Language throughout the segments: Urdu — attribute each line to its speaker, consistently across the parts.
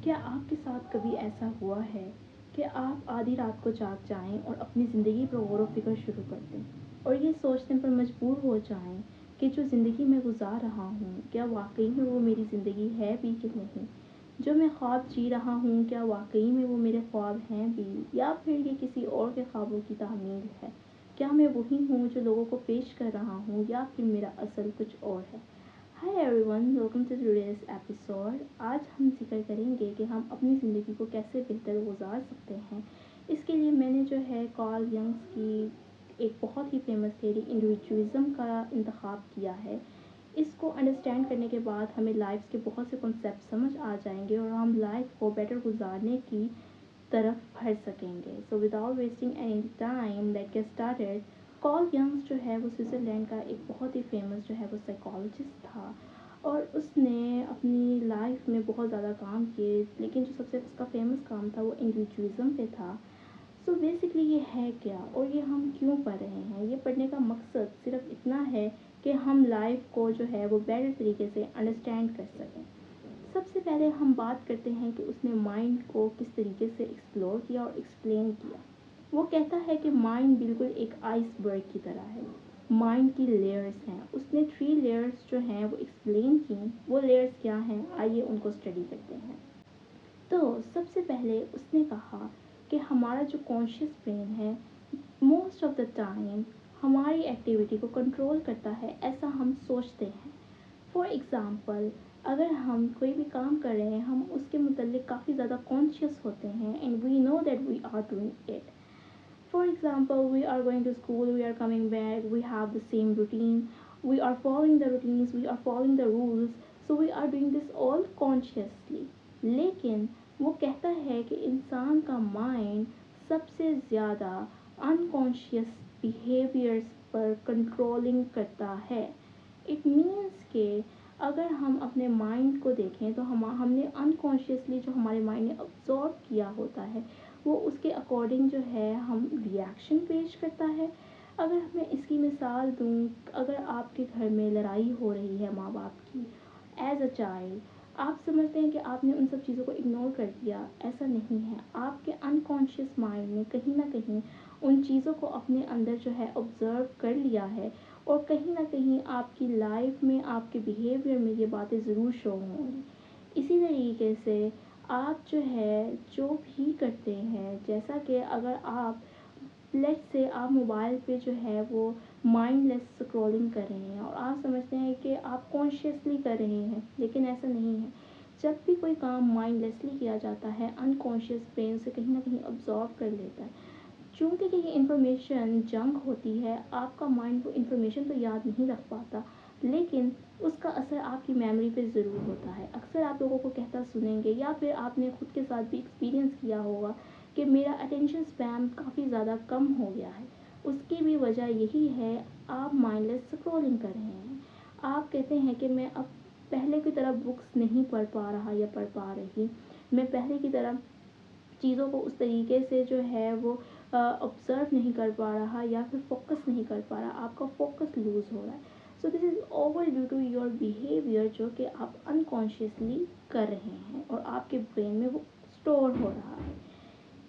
Speaker 1: کیا آپ کے ساتھ کبھی ایسا ہوا ہے کہ آپ آدھی رات کو جاگ جائیں اور اپنی زندگی پر غور و فکر شروع کر دیں اور یہ سوچنے پر مجبور ہو جائیں کہ جو زندگی میں گزار رہا ہوں کیا واقعی میں وہ میری زندگی ہے بھی کہ نہیں؟ جو میں خواب جی رہا ہوں کیا واقعی میں وہ میرے خواب ہیں بھی یا پھر یہ کسی اور کے خوابوں کی تعمیل ہے؟ کیا میں وہی ہوں جو لوگوں کو پیش کر رہا ہوں یا پھر میرا اصل کچھ اور ہے؟ Hi everyone, welcome to today's episode. آج ہم ذکر کریں گے کہ ہم اپنی زندگی کو کیسے بہتر گزار سکتے ہیں۔ اس کے لیے میں نے جو ہے کارل ینگس کی ایک بہت ہی فیمس تھیوری انڈیویجولزم کا انتخاب کیا ہے۔ اس کو انڈرسٹینڈ کرنے کے بعد ہمیں لائف کے بہت سے کنسیپٹ سمجھ آ جائیں گے اور ہم لائف کو بیٹر گزارنے کی طرف بڑھ سکیں گے۔ So without wasting any time let get started. Carl Jung's جو ہے وہ سوئٹزرلینڈ کا ایک بہت ہی فیمس جو ہے وہ سائیکالوجسٹ تھا اور اس نے اپنی لائف میں بہت زیادہ کام کیے، لیکن جو سب سے اس کا فیمس کام تھا وہ انڈیویجولزم پہ تھا۔ سو بیسکلی یہ ہے کیا اور یہ ہم کیوں پڑھ رہے ہیں؟ یہ پڑھنے کا مقصد صرف اتنا ہے کہ ہم لائف کو جو ہے وہ بیٹر طریقے سے انڈرسٹینڈ کر سکیں۔ سب سے پہلے ہم بات کرتے ہیں کہ اس نے مائنڈ کو کس طریقے سے ایکسپلور کیا اور ایکسپلین کیا۔ وہ کہتا ہے کہ مائنڈ بالکل ایک آئس برگ کی طرح ہے۔ مائنڈ کی لیئرز ہیں۔ اس نے 3 لیئرز جو ہیں وہ ایکسپلین کی۔ وہ لیئرز کیا ہیں؟ آئیے ان کو اسٹڈی کرتے ہیں۔ تو سب سے پہلے اس نے کہا کہ ہمارا جو کانشیس برین ہے موسٹ آف دا ٹائم ہماری ایکٹیویٹی کو کنٹرول کرتا ہے، ایسا ہم سوچتے ہیں۔ فار ایگزامپل، اگر ہم کوئی بھی کام کر رہے ہیں ہم اس کے متعلق کافی زیادہ کانشیس ہوتے ہیں and we know that we are doing it. For example, we are going to school, we are coming back, we have the same routine, we are following the routines, we are following the rules, so we are doing this all consciously. لیکن وہ کہتا ہے کہ انسان کا مائنڈ سب سے زیادہ انکانشیس بیہیویئرس پر کنٹرولنگ کرتا ہے۔ اٹ مینس کہ اگر ہم اپنے مائنڈ کو دیکھیں تو ہم نے انکانشیسلی جو ہمارے مائنڈ نے ابزارو کیا ہوتا ہے وہ اس کے اکارڈنگ جو ہے ہم ریئیکشن پیش کرتا ہے۔ اگر میں اس کی مثال دوں، اگر آپ کے گھر میں لڑائی ہو رہی ہے ماں باپ کی، ایز اے چائلڈ آپ سمجھتے ہیں کہ آپ نے ان سب چیزوں کو اگنور کر دیا، ایسا نہیں ہے۔ آپ کے انکانشیس مائنڈ نے کہیں نہ کہیں ان چیزوں کو اپنے اندر جو ہے آبزرو کر لیا ہے اور کہیں نہ کہیں آپ کی لائف میں آپ کے بیہیویئر میں یہ باتیں ضرور شو ہوں گی۔ اسی طریقے سے آپ جو ہے جو بھی کرتے ہیں، جیسا کہ اگر آپ لیٹ سے آپ موبائل پہ جو ہے وہ مائنڈ لیس اسکرولنگ کر رہے ہیں اور آپ سمجھتے ہیں کہ آپ کانشیسلی کر رہے ہیں، لیکن ایسا نہیں ہے۔ جب بھی کوئی کام مائنڈ لیسلی کیا جاتا ہے انکانشیس برین سے کہیں نہ کہیں ابزارو کر لیتا ہے۔ چونکہ یہ انفارمیشن جنک ہوتی ہے، آپ کا مائنڈ وہ انفارمیشن تو یاد نہیں رکھ پاتا، لیکن اس کا اثر آپ کی میموری پہ ضرور ہوتا ہے۔ اکثر آپ لوگوں کو کہتا سنیں گے یا پھر آپ نے خود کے ساتھ بھی ایکسپیرینس کیا ہوگا کہ میرا اٹینشن اسپیم کافی زیادہ کم ہو گیا ہے۔ اس کی بھی وجہ یہی ہے، آپ مائنڈ لیس اسکرولنگ کر رہے ہیں۔ آپ کہتے ہیں کہ میں اب پہلے کی طرح بکس نہیں پڑھ پا رہا یا پڑھ پا رہی، میں پہلے کی طرح چیزوں کو اس طریقے سے جو ہے وہ آبزرو نہیں کر پا رہا یا پھر فوکس نہیں کر پا رہا، آپ کا فوکس لوز ہو رہا ہے۔ So this is over due to your behaviour جو کہ آپ انکانشیسلی کر رہے ہیں اور آپ کے برین میں وہ اسٹور ہو رہا ہے۔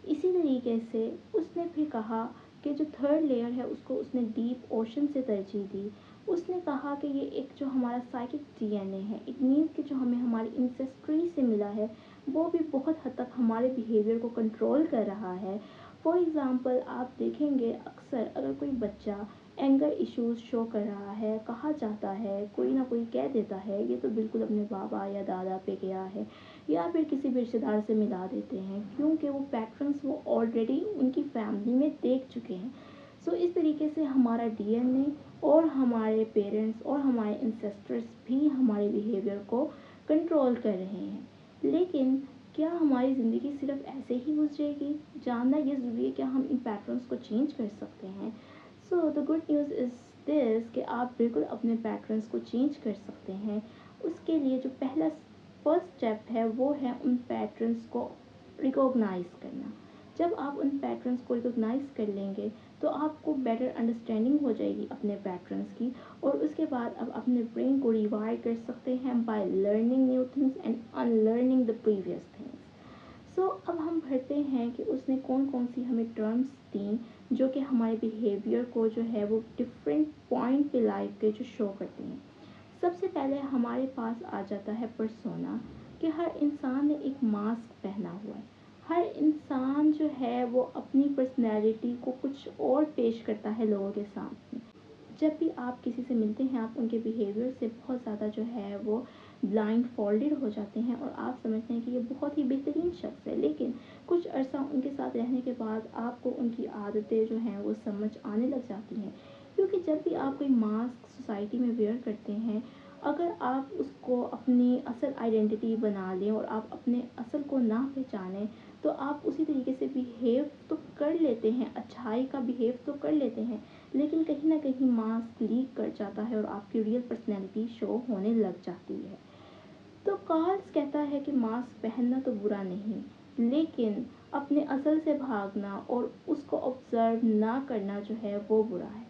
Speaker 1: اسی طریقے سے اس نے پھر کہا کہ جو 3rd لیئر ہے اس کو اس نے ڈیپ اوشن سے ترجیح دی۔ اس نے کہا کہ یہ ایک جو ہمارا سائیکک ڈی این اے ہے، اٹ مینس کہ جو ہمیں ہماری انسیسٹری سے ملا ہے وہ بھی بہت حد تک ہمارے بیہیویئر کو کنٹرول کر رہا ہے۔ فار ایگزامپل آپ دیکھیں گے اکثر اگر کوئی بچہ اینگر ایشوز شو کر رہا ہے، کہا جاتا ہے، کوئی نہ کوئی کہہ دیتا ہے یہ تو بالکل اپنے بابا یا دادا پہ گیا ہے یا پھر کسی بھی رشتے دار سے ملا دیتے ہیں، کیونکہ وہ پیٹرنس وہ آلریڈی ان کی فیملی میں دیکھ چکے ہیں۔ سو اس طریقے سے ہمارا ڈی این اے اور ہمارے پیرنٹس اور ہمارے انسیسٹرس بھی ہمارے بیہیویئر کو کنٹرول کر رہے ہیں۔ لیکن کیا ہماری زندگی صرف ایسے ہی گزرے گی؟ جاننا یہ ضروری ہے کہ ہم ان پیٹرنس کو چینج کر سکتے ہیں۔ سو دا گڈ نیوز از دس کہ آپ بالکل اپنے پیٹرنس کو چینج کر سکتے ہیں۔ اس کے لیے جو فرسٹ اسٹیپ ہے وہ ہے ان پیٹرنس کو ریکوگنائز کرنا۔ جب آپ ان پیٹرنس کو ریکوگنائز کر لیں گے تو آپ کو بیٹر انڈرسٹینڈنگ ہو جائے گی اپنے پیٹرنس کی، اور اس کے بعد آپ اپنے برین کو ریوائر کر سکتے ہیں by learning new things and in learning the previous things. اب ہم بڑھتے ہیں کہ اس نے کون کون سی ہمیں ٹرمز دیں جو کہ ہمارے بیہیویئر کو جو ہے وہ ڈفرینٹ پوائنٹ پہ لائف کے جو شو کرتی ہیں. سب سے پہلے ہمارے پاس آ جاتا ہے پرسونا، کہ ہر انسان نے ایک ماسک پہنا ہوا ہے. ہر انسان جو ہے وہ اپنی پرسنالٹی کو کچھ اور پیش کرتا ہے لوگوں کے سامنے. جب بھی آپ کسی سے ملتے ہیں آپ ان کے بیہیویئر سے بہت زیادہ جو ہے وہ بلائنڈ فولڈڈ ہو جاتے ہیں اور آپ سمجھتے ہیں کہ یہ بہت ہی بہترین شخص ہے، لیکن کچھ عرصہ ان کے ساتھ رہنے کے بعد آپ کو ان کی عادتیں جو ہیں وہ سمجھ آنے لگ جاتی ہیں. کیونکہ جب بھی آپ کوئی ماسک سوسائٹی میں ویئر کرتے ہیں، اگر آپ اس کو اپنی اصل آئیڈینٹی بنا لیں اور آپ اپنے اصل کو نہ پہچانیں تو آپ اسی طریقے سے بیہیو تو کر لیتے ہیں، اچھائی کا بیہیو تو کر لیتے ہیں، لیکن کہیں نہ کہیں ماسک لیک کر جاتا ہے اور آپ کی ریئل پرسنالٹی شو ہونے لگ جاتی ہے. تو کارلس کہتا ہے کہ ماسک پہننا تو برا نہیں، لیکن اپنے اصل سے بھاگنا اور اس کو آبزرو نہ کرنا جو ہے وہ برا ہے.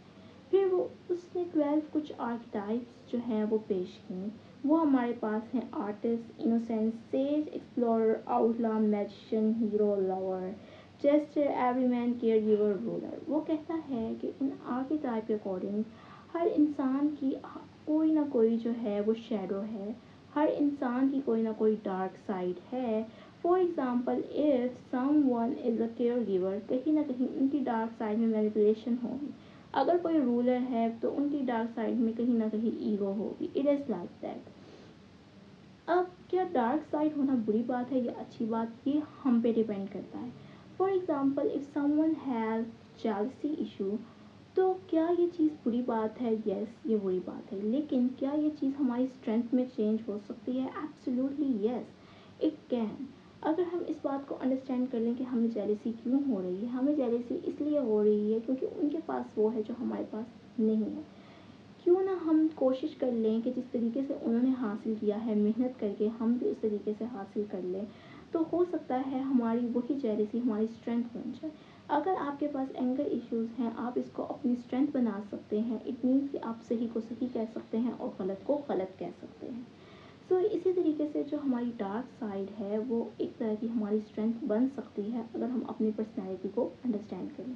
Speaker 1: پھر اس نے 12 کچھ آرکیٹائپس جو ہیں وہ پیش کیں. وہ ہمارے پاس ہیں artist, innocent, sage, explorer, outlaw, magician, hero, lover, jester, everyman, caregiver, ruler. وہ کہتا ہے کہ ان آرکیٹائپ کے اکارڈنگ ہر انسان کی کوئی نہ کوئی جو ہے وہ شیڈو ہے، ہر انسان کی کوئی نہ کوئی ڈارک سائڈ ہے. For example if some one is a care giver, کہیں نہ کہیں ان کی ڈارک سائڈ میں مینیپولیشن ہوگی. اگر کوئی رولر ہے تو ان کی ڈارک سائڈ میں کہیں نہ کہیں ایگو ہوگی. It is like that. اب کیا ڈارک سائڈ ہونا بری بات ہے یا اچھی بات، یہ ہم پہ ڈیپینڈ کرتا ہے. For example if some one has jealousy issue, تو کیا یہ چیز بری بات ہے؟ یس یہ بری بات ہے، لیکن کیا یہ چیز ہماری اسٹرینتھ میں چینج ہو سکتی ہے؟ Absolutely yes it can. اگر ہم اس بات کو انڈرسٹینڈ کر لیں کہ ہمیں جیلسی کیوں ہو رہی ہے، ہمیں جیلسی اس لیے ہو رہی ہے کیونکہ ان کے پاس وہ ہے جو ہمارے پاس نہیں ہے. کیوں نہ ہم کوشش کر لیں کہ جس طریقے سے انہوں نے حاصل کیا ہے محنت کر کے ہم بھی اس طریقے سے حاصل کر لیں، تو ہو سکتا ہے ہماری وہی جیلسی ہماری اسٹرینتھ بن جائے. اگر آپ کے پاس اینگر ایشوز ہیں آپ اس کو اپنی اسٹرینتھ بنا سکتے ہیں. اٹ مینس کہ آپ صحیح کو صحیح کہہ سکتے ہیں اور غلط کو غلط کہہ سکتے ہیں. اسی طریقے سے جو ہماری ڈارک سائڈ ہے وہ ایک طرح کی ہماری اسٹرینتھ بن سکتی ہے اگر ہم اپنی پرسنالٹی کو انڈرسٹینڈ کریں.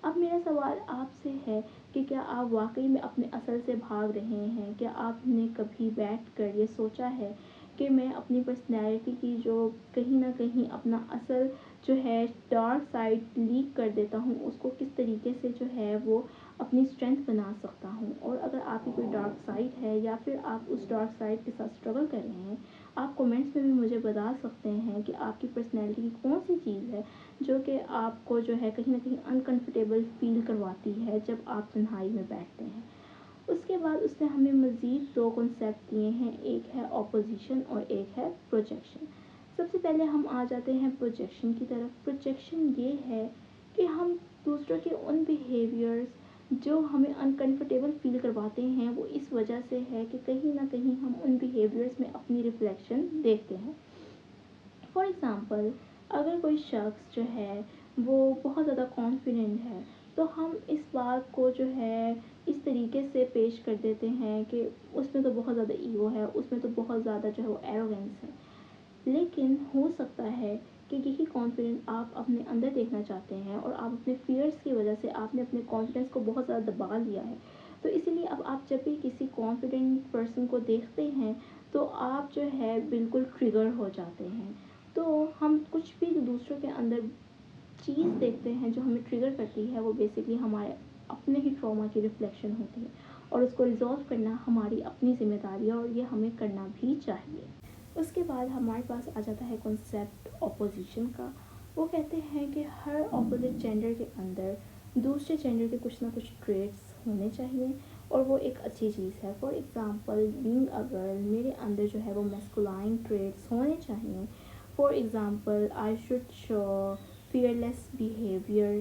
Speaker 1: اب میرا سوال آپ سے ہے کہ کیا آپ واقعی میں اپنے اصل سے بھاگ رہے ہیں؟ کیا آپ نے کبھی بیٹھ کر یہ سوچا ہے کہ میں اپنی پرسنالٹی کی جو کہیں نہ کہیں اپنا اصل جو ہے ڈارک سائڈ لیک کر دیتا ہوں اس کو کس طریقے سے جو ہے وہ اپنی اسٹرینتھ بنا سکتا ہوں؟ اور اگر آپ کی کوئی ڈارک سائڈ ہے یا پھر آپ اس ڈارک سائڈ کے ساتھ اسٹرگل کر رہے ہیں، آپ کومنٹس میں بھی مجھے بتا سکتے ہیں کہ آپ کی پرسنالٹی کی کون سی چیز ہے جو کہ آپ کو جو ہے کہیں نہ کہیں انکمفرٹیبل فیل کرواتی ہے جب آپ تنہائی میں بیٹھتے ہیں. اس کے بعد اس نے ہمیں مزید 2 کنسیپٹ دیے ہیں، ایک ہے اپوزیشن اور ایک ہے پروجیکشن. سب سے پہلے ہم آ جاتے ہیں پروجیکشن کی طرف. پروجیکشن یہ ہے کہ ہم دوسروں کے ان بیہیویئرز جو ہمیں انکمفرٹیبل فیل کرواتے ہیں وہ اس وجہ سے ہے کہ کہیں نہ کہیں ہم ان بیہیویئرز میں اپنی ریفلیکشن دیکھتے ہیں. فار ایگزامپل اگر کوئی شخص جو ہے وہ بہت زیادہ کانفیڈنٹ ہے تو ہم اس بات کو جو ہے اس طریقے سے پیش کر دیتے ہیں کہ اس میں تو بہت زیادہ ایگو ہے، اس میں تو بہت زیادہ جو ہے وہ ایروگینس ہے. لیکن ہو سکتا ہے کہ یہی کانفیڈنس آپ اپنے اندر دیکھنا چاہتے ہیں اور آپ اپنے فیئرس کی وجہ سے آپ نے اپنے کانفیڈنس کو بہت زیادہ دبا لیا ہے. تو اسی لیے اب آپ جب بھی کسی کانفیڈنٹ پرسن کو دیکھتے ہیں تو آپ جو ہے بالکل ٹریگر ہو جاتے ہیں. تو ہم کچھ بھی دوسروں کے اندر چیز دیکھتے ہیں جو ہمیں ٹریگر کرتی ہے وہ بیسکلی ہمارے اپنے ہی ٹراما کی ریفلیکشن ہوتی ہے اور اس کو ریزالو کرنا ہماری اپنی ذمہ داری ہے اور یہ ہمیں کرنا بھی چاہیے. اس کے بعد ہمارے پاس آ جاتا ہے کنسیپٹ اپوزیشن کا. وہ کہتے ہیں کہ ہر اپوزٹ جینڈر کے اندر دوسرے جینڈر کے کچھ نہ کچھ ٹریٹس ہونے چاہیے اور وہ ایک اچھی چیز ہے. For example being a girl میرے اندر جو ہے وہ میسکولائن ٹریٹس ہونے چاہئیں. For example I should show fearless behaviour,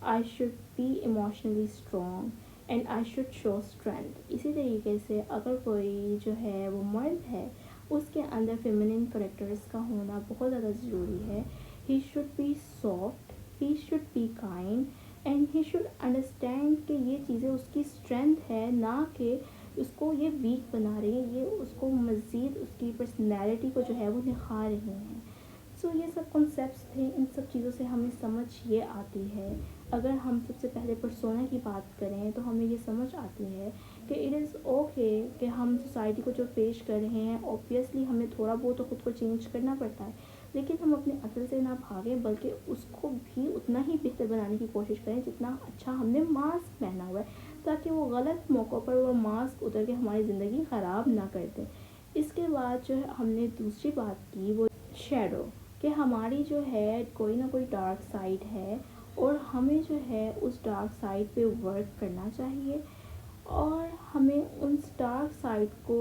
Speaker 1: I should be emotionally strong and I should show strength. اسی طریقے سے اگر کوئی جو ہے وہ مرد ہے اس کے اندر فیمنن کریکٹرز کا ہونا بہت زیادہ ضروری ہے. He should be soft, he should be kind and he should understand کہ یہ چیزیں اس کی اسٹرینتھ ہے نہ کہ اس کو یہ ویک بنا رہی ہیں، یہ اس کو مزید اس کی پرسنالٹی کو جو ہے وہ نکھار رہی ہیں. سو یہ سب کنسیپٹس تھے، ان سب چیزوں سے ہمیں سمجھ یہ آتی ہے، اگر ہم سب سے پہلے پرسونا کی بات کریں تو ہمیں یہ سمجھ آتی ہے کہ اٹ از اوکے کہ ہم سوسائٹی کو جو پیش کر رہے ہیں اوبویسلی ہمیں تھوڑا بہت تو خود کو چینج کرنا پڑتا ہے، لیکن ہم اپنے عقل سے نہ بھاگیں بلکہ اس کو بھی اتنا ہی بہتر بنانے کی کوشش کریں جتنا اچھا ہم نے ماسک پہنا ہوا ہے، تاکہ وہ غلط موقعوں پر وہ ماسک اتر کے ہماری زندگی خراب نہ کر دے۔ اس کے بعد جو ہے ہم نے دوسری بات کی وہ شیڈو، کہ ہماری جو ہے کوئی نہ کوئی ڈارک سائڈ ہے اور ہمیں جو ہے اس ڈارک سائڈ پہ ورک کرنا چاہیے، اور ہمیں اس ڈارک سائڈ کو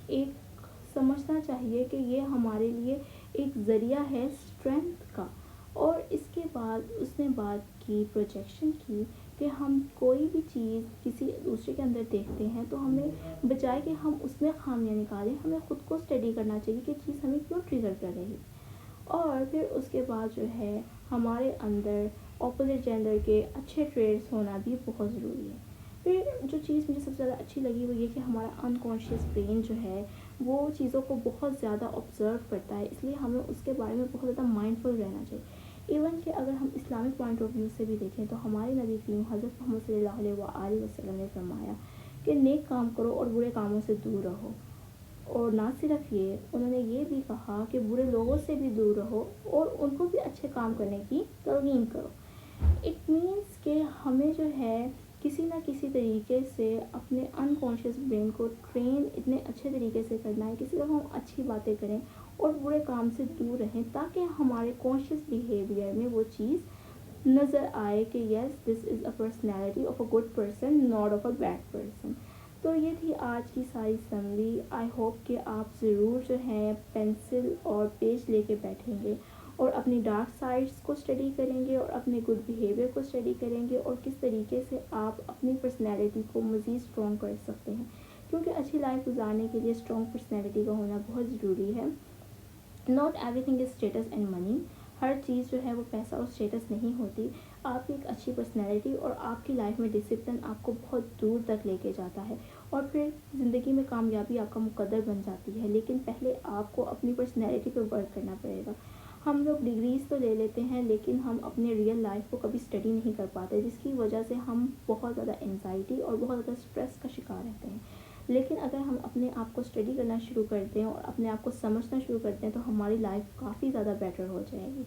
Speaker 1: ایک سمجھنا چاہیے کہ یہ ہمارے لیے ایک ذریعہ ہے اسٹرینتھ کا۔ اور اس کے بعد اس نے بات کی پروجیکشن کی، کہ ہم کوئی بھی چیز کسی دوسرے کے اندر دیکھتے ہیں تو ہمیں بجائے کہ ہم اس میں خامیاں نکالیں، ہمیں خود کو اسٹڈی کرنا چاہیے کہ چیز ہمیں کیوں ٹریگر کر رہی ہے۔ اور پھر اس کے بعد جو ہے ہمارے اندر اپوزٹ جینڈر کے اچھے ٹریڈس ہونا بھی بہت ضروری ہے۔ پھر جو چیز مجھے سب سے زیادہ اچھی لگی وہ یہ کہ ہمارا انکانشیس برین جو ہے وہ چیزوں کو بہت زیادہ آبزرو کرتا ہے، اس لیے ہمیں اس کے بارے میں بہت زیادہ مائنڈفل رہنا چاہیے۔ ایون کہ اگر ہم اسلامک پوائنٹ آف ویو سے بھی دیکھیں تو ہمارے نبی کریم حضرت محمد صلی اللہ علیہ وآلہ وسلم نے فرمایا کہ نیک کام کرو اور برے کاموں سے دور رہو، اور نہ صرف یہ، انہوں نے یہ بھی کہا کہ برے لوگوں سے بھی دور رہو اور ان کو بھی اچھے کام کرنے کی ترغیب کرو۔ اٹ مینس کہ ہمیں جو ہے کسی نہ کسی طریقے سے اپنے انکانشیس برین کو ٹرین اتنے اچھے طریقے سے کرنا ہے، کسی طرح ہم اچھی باتیں کریں اور برے کام سے دور رہیں، تاکہ ہمارے کانشیس بیہیویئر میں وہ چیز نظر آئے کہ yes this is a personality of a good person not of a bad person. تو یہ تھی آج کی ساری سمری۔ آئی ہوپ کہ آپ ضرور جو ہیں پینسل اور پیج لے کے بیٹھیں گے اور اپنی ڈارک سائڈس کو اسٹڈی کریں گے اور اپنے گڈ بیہیویئر کو اسٹڈی کریں گے، اور کس طریقے سے آپ اپنی پرسنالٹی کو مزید اسٹرانگ کر سکتے ہیں، کیونکہ اچھی لائف گزارنے کے لیے اسٹرانگ پرسنالٹی کا ہونا بہت ضروری ہے۔ Not everything is status and money, ہر چیز جو ہے وہ پیسہ اور اسٹیٹس نہیں ہوتی، آپ کی ایک اچھی پرسنالٹی اور آپ کی لائف میں ڈسپلن آپ کو بہت دور تک لے کے جاتا ہے، اور پھر زندگی میں کامیابی آپ کا مقدر بن جاتی ہے، لیکن پہلے آپ کو اپنی پرسنالٹی پہ ورک کرنا پڑے گا۔ ہم لوگ ڈگریز تو لے لیتے ہیں لیکن ہم اپنے ریئل لائف کو کبھی اسٹڈی نہیں کر پاتے، جس کی وجہ سے ہم بہت زیادہ انزائٹی اور بہت زیادہ اسٹریس کا شکار رہتے ہیں۔ لیکن اگر ہم اپنے آپ کو اسٹڈی کرنا شروع کرتے ہیں اور اپنے آپ کو سمجھنا شروع کرتے ہیں تو ہماری لائف کافی زیادہ بیٹر ہو جائے گی۔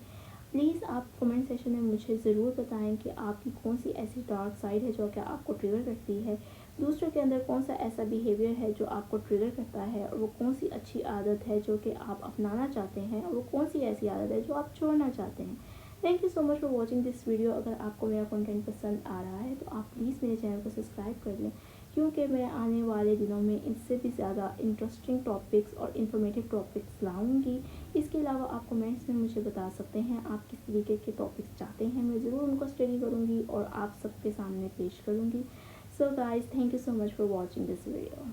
Speaker 1: پلیز آپ کمنٹ سیکشن میں مجھے ضرور بتائیں کہ آپ کی کون سی ایسی ڈارک سائڈ ہے جو کہ آپ کو ٹریگر کرتی ہے، دوسروں کے اندر کون سا ایسا بیہیویئر ہے جو آپ کو ٹریگر کرتا ہے، اور وہ کون سی اچھی عادت ہے جو کہ آپ اپنانا چاہتے ہیں، اور وہ کون سی ایسی عادت ہے جو آپ چھوڑنا چاہتے ہیں۔ Thank you so much for watching this video. اگر آپ کو میرا کنٹینٹ پسند آ رہا ہے تو آپ پلیز میرے چینل کو سبسکرائب کر لیں، کیونکہ میں آنے والے دنوں میں اس سے بھی زیادہ انٹرسٹنگ ٹاپکس اور انفارمیٹیو ٹاپکس لاؤں گی۔ اس کے علاوہ آپ کمنٹس میں مجھے بتا سکتے ہیں آپ کس طریقے کے ٹاپکس چاہتے ہیں، میں ضرور ان کو اسٹڈی کروں گی اور آپ سب کے سامنے پیش کروں گی۔ So guys, thank you so much for watching this video.